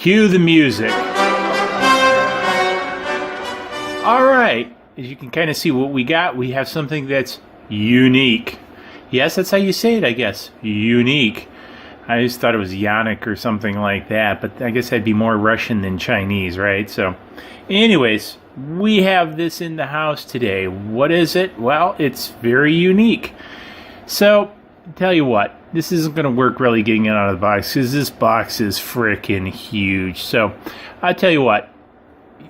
Cue the music. Alright, as you can kind of see what we got, we have something that's unique. Yes, that's how you say it, I guess. Unique. I just thought it was YUNEEC or something like that, but I guess that'd be more Russian than Chinese, right? So, anyways, we have this in the house today. What is it? Well, it's very unique. So, tell you what, this isn't going to work really getting it out of the box because this box is freaking huge. So, I'll tell you what,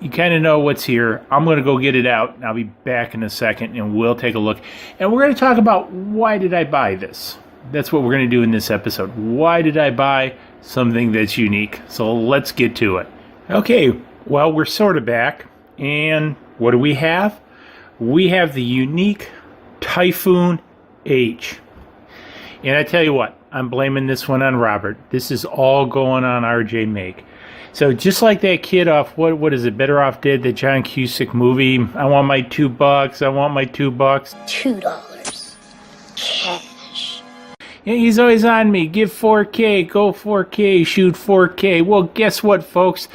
you kind of know what's here. I'm going to go get it out, and I'll be back in a second, and we'll take a look. And we're going to talk about why did I buy this. That's what we're going to do in this episode. Why did I buy something that's unique? So let's get to it. Okay, well, we're sort of back, and what do we have? We have the YUNEEC Typhoop H. And I tell you what, I'm blaming this one on Robert. This is all going on RJ Make. So just like that kid off, what is it, Better Off Dead, the John Cusack movie, I want my $2, I want my $2. $2. Cash. Yeah, he's always on me, give 4K, go 4K, shoot 4K. Well, guess what, folks?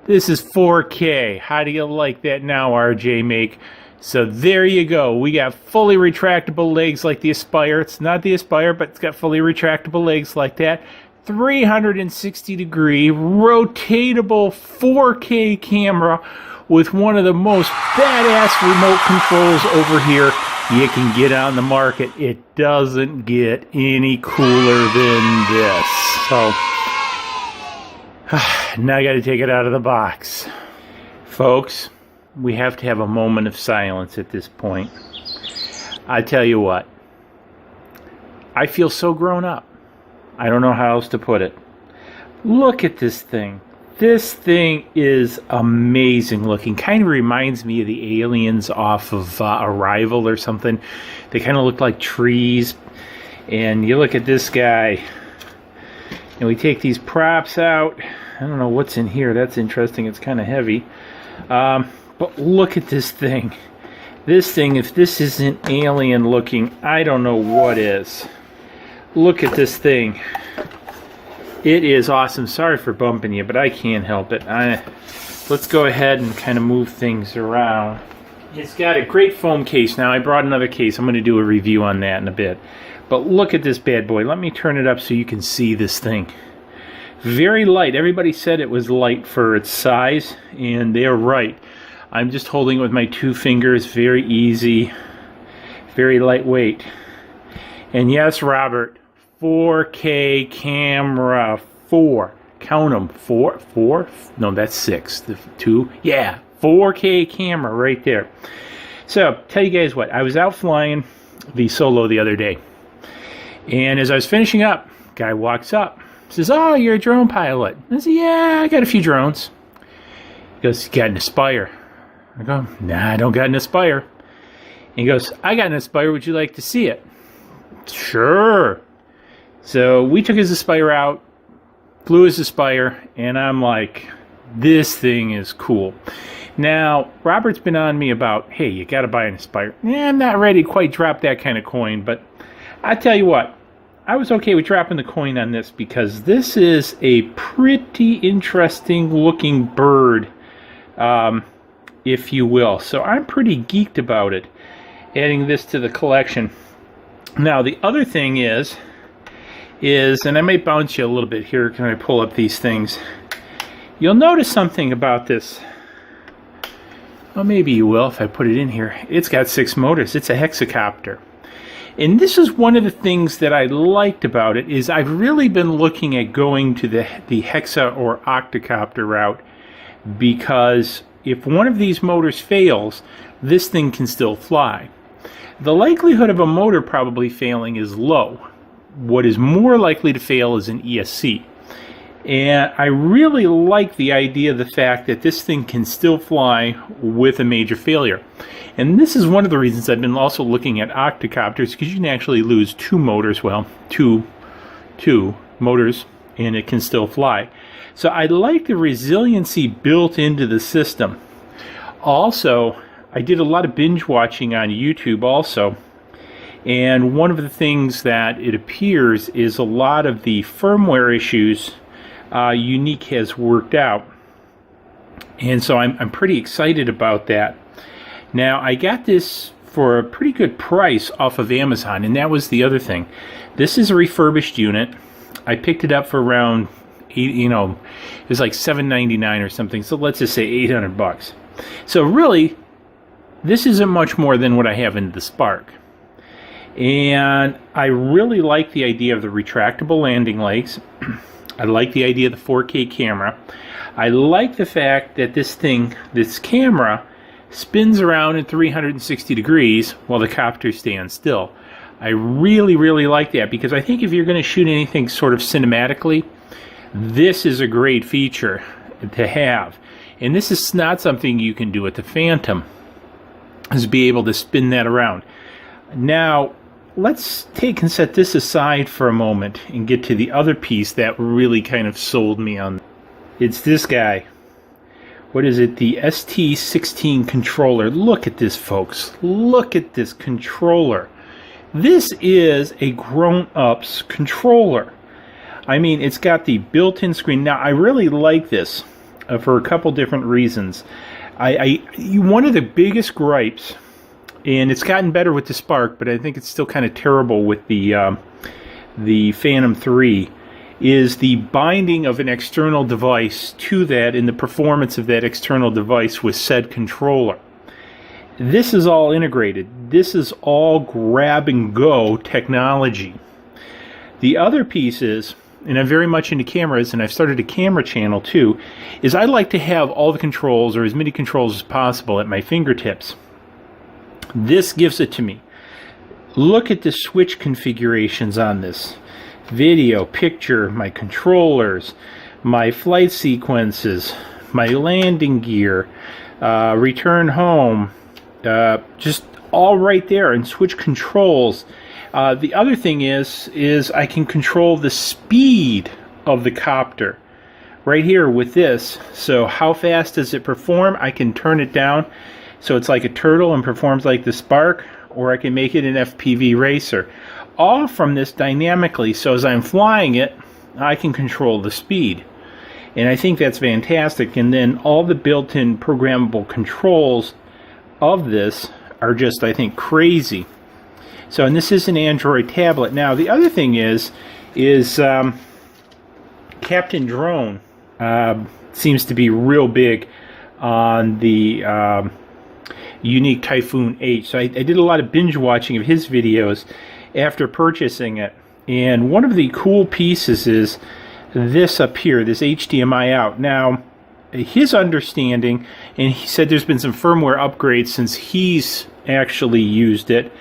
This is 4K. How do you like that now, RJ Make? So there you go. We got fully retractable legs like the Aspire. It's not the Aspire, but it's got fully retractable legs like that. 360-degree rotatable 4K camera with one of the most badass remote controls over here you can get on the market. It doesn't get any cooler than this. So now I got to take it out of the box. Folks, we have to have a moment of silence at this point. I tell you what, I feel so grown up. I don't know how else to put it. Look at this thing. This thing is amazing looking. Kind of reminds me of the aliens off of Arrival or something. They kind of look like trees. And you look at this guy, and we take these props out. I don't know what's in here. That's interesting. It's kind of heavy. But look at this thing. This thing, if this isn't alien looking, I don't know what is. Look at this thing. It is awesome. Sorry for bumping you, but I can't help it. Let's go ahead and kind of move things around. It's got a great foam case. Now, I brought another case. I'm going to do a review on that in a bit. But look at this bad boy. Let me turn it up so you can see this thing. Very light. Everybody said it was light for its size, and they're right. I'm just holding it with my 2 fingers. Very easy. Very lightweight. And yes, Robert, 4K camera, 4. Count them, 4. No, that's 6. The 2. Yeah, 4K camera right there. So, tell you guys what, I was out flying the Solo the other day. And as I was finishing up, guy walks up, says, "Oh, you're a drone pilot." I said, "Yeah, I got a few drones." He goes, "You got an Aspire?" I go, "Nah, I don't got an Aspire." And he goes, "I got an Aspire, would you like to see it?" Sure. So we took his Aspire out, flew his Aspire, and I'm like, this thing is cool. Now, Robert's been on me about, hey, you got to buy an Aspire. Yeah, I'm not ready to quite drop that kind of coin, but I tell you what, I was okay with dropping the coin on this because this is a pretty interesting looking bird, if you will. So I'm pretty geeked about it, adding this to the collection. Now, the other thing is, and I may bounce you a little bit here when I pull up these things. You'll notice something about this. Well, maybe you will if I put it in here. It's got 6 motors. It's a hexacopter. And this is one of the things that I liked about it, is I've really been looking at going to the hexa or octocopter route, because if one of these motors fails, this thing can still fly. The likelihood of a motor probably failing is low. What is more likely to fail is an ESC. And I really like the idea of the fact that this thing can still fly with a major failure. And this is one of the reasons I've been also looking at octocopters, because you can actually lose 2 motors, well, two motors, and it can still fly. So I like the resiliency built into the system. Also, I did a lot of binge watching on YouTube also, and one of the things that it appears is a lot of the firmware issues YUNEEC has worked out. And so I'm pretty excited about that. Now, I got this for a pretty good price off of Amazon, and that was the other thing. This is a refurbished unit. I picked it up for around, it was like $7.99 or something, so let's just say $800. So really, this isn't much more than what I have in the Spark. And I really like the idea of the retractable landing legs. I like the idea of the 4K camera. I like the fact that this camera, spins around at 360 degrees while the copter stands still. I really, really like that, because I think if you're going to shoot anything sort of cinematically, this is a great feature to have. And this is not something you can do with the Phantom, is be able to spin that around. Now, let's take and set this aside for a moment and get to the other piece that really kind of sold me on. It's this guy. What is it? The ST16 controller. Look at this, folks. Look at this controller. This is a grown-up's controller. I mean, it's got the built-in screen. Now, I really like this for a couple different reasons. One of the biggest gripes, and it's gotten better with the Spark, but I think it's still kind of terrible with the Phantom 3, is the binding of an external device to that and the performance of that external device with said controller. This is all integrated. This is all grab and go technology. The other piece is, and I'm very much into cameras, and I've started a camera channel too, is I like to have all the controls, or as many controls as possible, at my fingertips. This gives it to me. Look at the switch configurations on this. Video, picture, my controllers, my flight sequences, my landing gear, return home, just all right there, and switch controls. The other thing is I can control the speed of the copter right here with this. So how fast does it perform? I can turn it down so it's like a turtle and performs like the Spark, or I can make it an FPV racer. All from this dynamically, so as I'm flying it, I can control the speed. And I think that's fantastic. And then all the built-in programmable controls of this are just, I think, crazy. So, and this is an Android tablet. Now, the other thing is Captain Drone seems to be real big on the YUNEEC Typhoop 8. So I did a lot of binge watching of his videos after purchasing it. And one of the cool pieces is this up here, this HDMI out. Now, his understanding, and he said there's been some firmware upgrades since he's actually used it,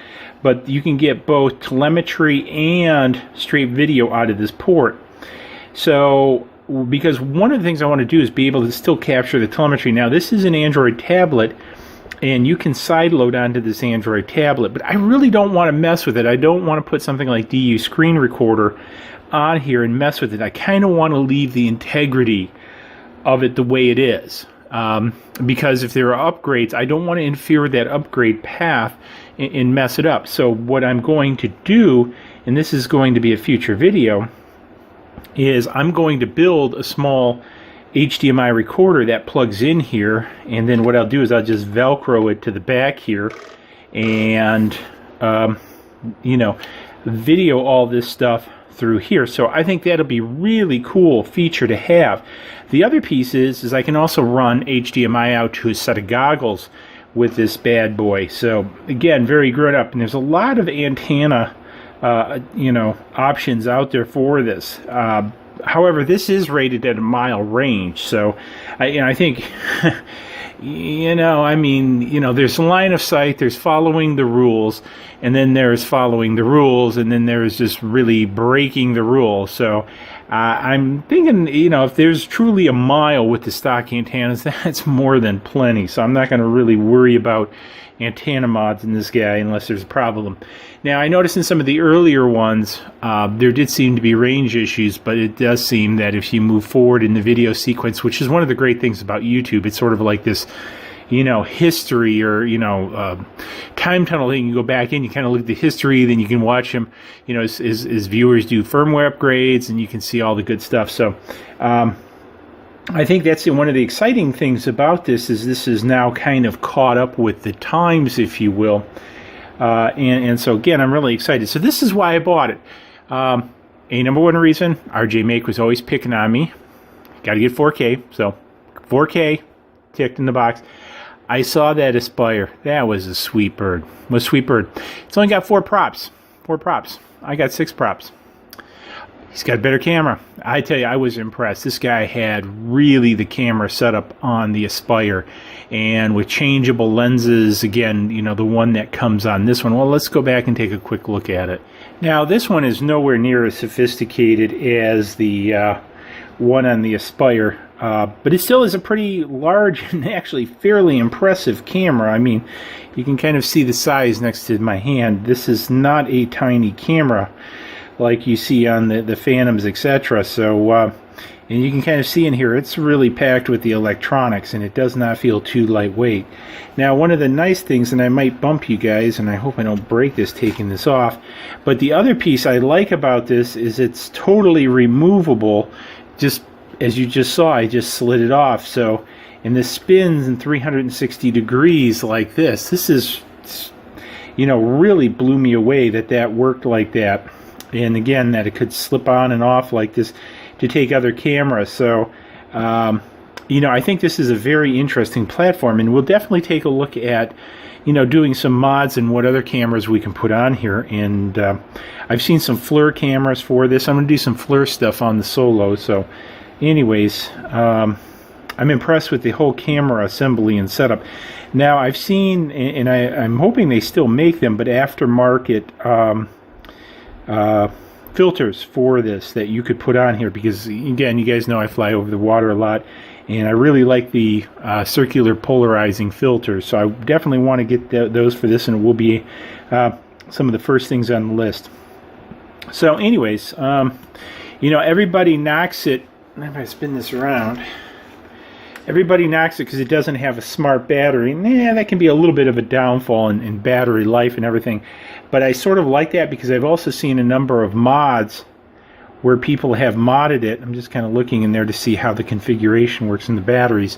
but you can get both telemetry and straight video out of this port. So, because one of the things I want to do is be able to still capture the telemetry. Now, this is an Android tablet, and you can sideload onto this Android tablet, but I really don't want to mess with it. I don't want to put something like DU Screen Recorder on here and mess with it. I kind of want to leave the integrity of it the way it is, because if there are upgrades, I don't want to interfere with that upgrade path and mess it up. So what I'm going to do, and this is going to be a future video, is I'm going to build a small HDMI recorder that plugs in here, and then what I'll do is I'll just Velcro it to the back here, and video all this stuff through here. So I think that'll be really cool feature to have. The other piece is I can also run HDMI out to a set of goggles with this bad boy. So again, very grown up, and there's a lot of antenna options out there for this. However, this is rated at a mile range, so I think there's line of sight, there's following the rules, and then there's following the rules, and then there's just really breaking the rules. So I'm thinking, if there's truly a mile with the stock antennas, that's more than plenty. So I'm not going to really worry about antenna mods in this guy unless there's a problem. Now, I noticed in some of the earlier ones, there did seem to be range issues, but it does seem that if you move forward in the video sequence, which is one of the great things about YouTube, it's sort of like this, history or, time tunnel thing. You go back in, you kind of look at the history, then you can watch him, as viewers do firmware upgrades, and you can see all the good stuff. So I think that's one of the exciting things about this is now kind of caught up with the times, if you will. And so, again, I'm really excited. So this is why I bought it. A number one reason, RJ Make was always picking on me. Got to get 4K. So 4K, ticked in the box. I saw that Aspire. That was a sweet bird. It's only got 4 props. 4 props. I got 6 props. He's got a better camera. I tell you, I was impressed. This guy had really the camera set up on the Aspire, and with changeable lenses. Again, the one that comes on this one. Well, let's go back and take a quick look at it. Now, this one is nowhere near as sophisticated as the one on the Aspire, but it still is a pretty large and actually fairly impressive camera. I mean, you can kind of see the size next to my hand. This is not a tiny camera like you see on the Phantoms, etc. So, and you can kind of see in here, it's really packed with the electronics, and it does not feel too lightweight. Now, one of the nice things, and I might bump you guys, and I hope I don't break this taking this off, but the other piece I like about this is it's totally removable. Just as you just saw, I just slid it off. So, and this spins in 360 degrees like this. This is, really blew me away that worked like that. And again, that it could slip on and off like this to take other cameras. So, I think this is a very interesting platform, and we'll definitely take a look at, doing some mods and what other cameras we can put on here. And I've seen some FLIR cameras for this. I'm going to do some FLIR stuff on the Solo. So, anyways, I'm impressed with the whole camera assembly and setup. Now, I've seen, and I'm hoping they still make them, but aftermarket filters for this that you could put on here, because again, you guys know I fly over the water a lot, and I really like the circular polarizing filters, so I definitely want to get those for this, and it will be some of the first things on the list. So anyways, everybody knocks it. If I spin this around, everybody knocks it because it doesn't have a smart battery. That can be a little bit of a downfall in battery life and everything. But I sort of like that because I've also seen a number of mods where people have modded it. I'm just kind of looking in there to see how the configuration works in the batteries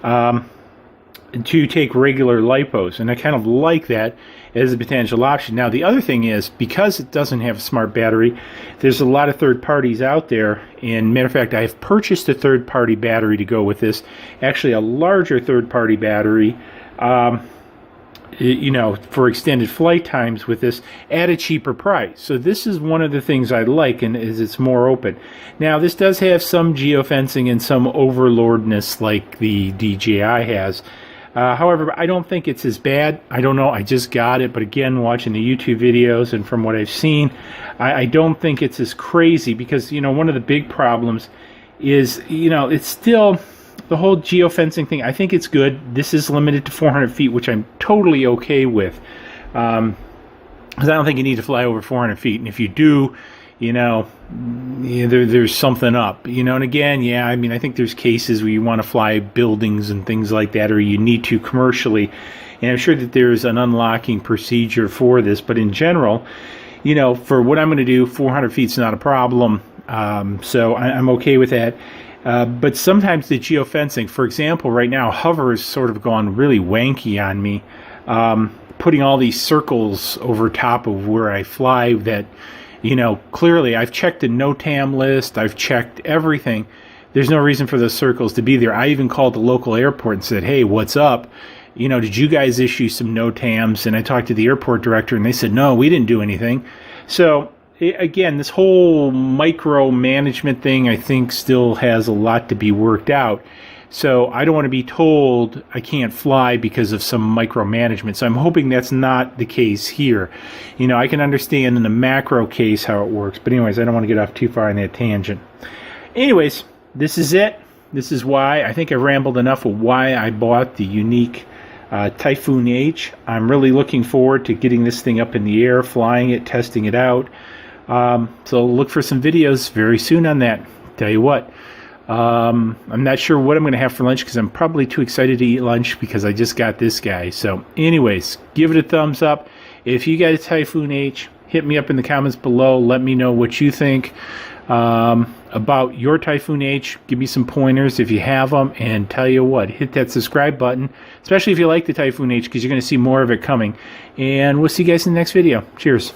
to take regular lipos. And I kind of like that as a potential option. Now, the other thing is, because it doesn't have a smart battery, there's a lot of third parties out there. And matter of fact, I've purchased a third-party battery to go with this. Actually, a larger third-party battery, for extended flight times with this at a cheaper price. So this is one of the things I like, and is it's more open. Now, this does have some geofencing and some overlordness like the DJI has. However, I don't think it's as bad. I don't know. I just got it. But again, watching the YouTube videos and from what I've seen, I don't think it's as crazy because, one of the big problems is, it's still the whole geofencing thing. I think it's good. This is limited to 400 feet, which I'm totally okay with. Because I don't think you need to fly over 400 feet. And if you do, there's something up, and again, I think there's cases where you want to fly buildings and things like that, or you need to commercially, and I'm sure that there's an unlocking procedure for this, but in general, for what I'm going to do, 400 feet is not a problem, so I'm okay with that. But sometimes the geofencing, for example, right now, hover has sort of gone really wanky on me, putting all these circles over top of where I fly that, clearly I've checked the NOTAM list, I've checked everything. There's no reason for those circles to be there. I even called the local airport and said, hey, what's up? Did you guys issue some NOTAMs? And I talked to the airport director, and they said, no, we didn't do anything. So, again, this whole micromanagement thing, I think, still has a lot to be worked out. So I don't want to be told I can't fly because of some micromanagement. So I'm hoping that's not the case here. I can understand in the macro case how it works. But anyways, I don't want to get off too far on that tangent. Anyways, this is it. This is why. I think I rambled enough of why I bought the YUNEEC Typhoon H. I'm really looking forward to getting this thing up in the air, flying it, testing it out. So look for some videos very soon on that. Tell you what. I'm not sure what I'm going to have for lunch because I'm probably too excited to eat lunch because I just got this guy. So anyways, give it a thumbs up. If you got a Typhoon H, hit me up in the comments below. Let me know what you think about your Typhoon H. Give me some pointers if you have them. And tell you what, hit that subscribe button, especially if you like the Typhoon H, because you're going to see more of it coming. And we'll see you guys in the next video. Cheers.